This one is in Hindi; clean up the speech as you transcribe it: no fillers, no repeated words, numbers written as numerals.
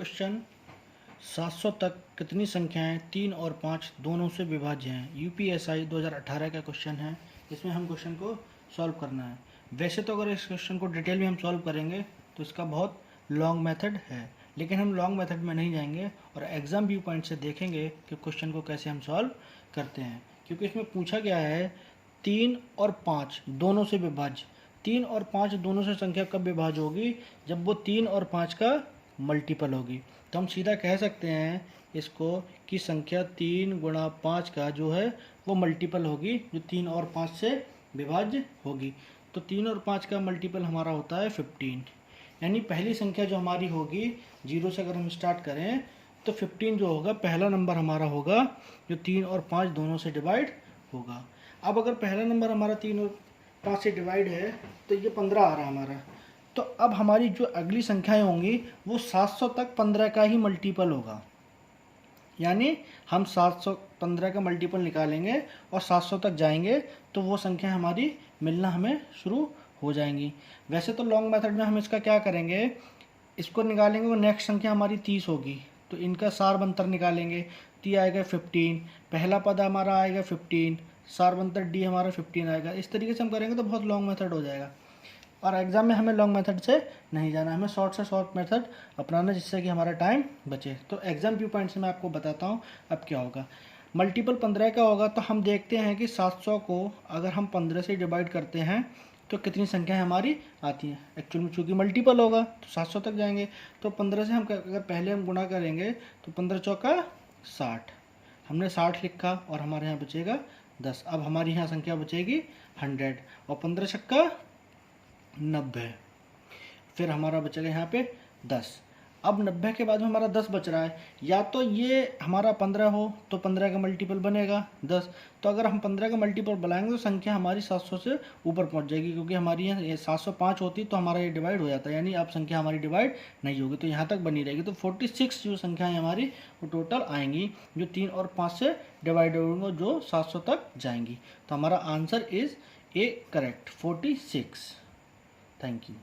क्वेश्चन 700 तक कितनी संख्याएं 3 और 5 दोनों से विभाज्य हैं। यूपीएसआई 2018 का क्वेश्चन है। इसमें हम क्वेश्चन को सॉल्व करना है। वैसे तो अगर इस क्वेश्चन को डिटेल में हम सॉल्व करेंगे तो इसका बहुत लॉन्ग मेथड है, लेकिन हम लॉन्ग मेथड में नहीं जाएंगे और एग्जाम व्यू पॉइंट से देखेंगे कि क्वेश्चन को कैसे हम सॉल्व करते हैं। क्योंकि इसमें पूछा गया है 3 और 5 दोनों से विभाज्य। 3 और 5 दोनों से संख्या कब विभाज्य होगी? जब वो 3 और 5 का मल्टीपल होगी। तो हम सीधा कह सकते हैं इसको कि संख्या 3 गुणा 5 का जो है वो मल्टीपल होगी, जो 3 और 5 से विभाज्य होगी। तो 3 और 5 का मल्टीपल हमारा होता है 15। यानी पहली संख्या जो हमारी होगी, 0 से अगर हम स्टार्ट करें तो 15 जो होगा पहला नंबर हमारा होगा, जो 3 और 5 दोनों से डिवाइड होगा। अब अगर पहला नंबर हमारा 3 और 5 से डिवाइड है तो ये 15 आ रहा है हमारा। तो अब हमारी जो अगली संख्याएं होंगी वो 700 तक 15 का ही मल्टीपल होगा। यानी हम 715 का मल्टीपल निकालेंगे और 700 तक जाएंगे तो वो संख्या हमारी मिलना हमें शुरू हो जाएंगी। वैसे तो लॉन्ग मेथड में हम इसका क्या करेंगे, इसको निकालेंगे, वो नेक्स्ट संख्या हमारी 30 होगी तो इनका सारबंतर निकालेंगे। टी आएगा 15, पहला पद हमारा आएगा 15, सारबंतर डी हमारा 15 आएगा। इस तरीके से हम करेंगे तो बहुत लॉन्ग मेथड हो जाएगा। और एग्जाम में हमें लॉन्ग मेथड से नहीं जाना, हमें शॉर्ट से शॉर्ट मेथड अपनाना, जिससे कि हमारा टाइम बचे। तो एग्जाम व्यू पॉइंट से मैं आपको बताता हूँ अब क्या होगा। मल्टीपल 15 का होगा तो हम देखते हैं कि 700 को अगर हम 15 से डिवाइड करते हैं तो कितनी संख्याएं हमारी आती हैं। एक्चुअल में चूँकि मल्टीपल होगा तो 700 तक जाएंगे। तो 15 से हम अगर पहले हम गुणा करेंगे तो 15 चौका 60, हमने 60 लिखा और हमारे यहाँ बचेगा 10। अब हमारी यहाँ संख्या बचेगी 100 और 15 छक्का 90, फिर हमारा बचेगा यहाँ पे 10। अब 90 के बाद में हमारा 10 बच रहा है। या तो ये हमारा 15 हो तो 15 का मल्टीपल बनेगा 10। तो अगर हम 15 का मल्टीपल बनाएंगे तो संख्या हमारी 700 से ऊपर पहुंच जाएगी, क्योंकि हमारी यहाँ 705 होती तो हमारा ये डिवाइड हो जाता है। यानी अब संख्या हमारी डिवाइड नहीं होगी तो यहाँ तक बनी रहेगी। तो 46 जो संख्याएँ हमारी वो टोटल आएंगी, जो 3 और 5 से डिवाइड होंगे, जो 700 तक जाएंगी। तो हमारा answer is A correct 46। Thank you.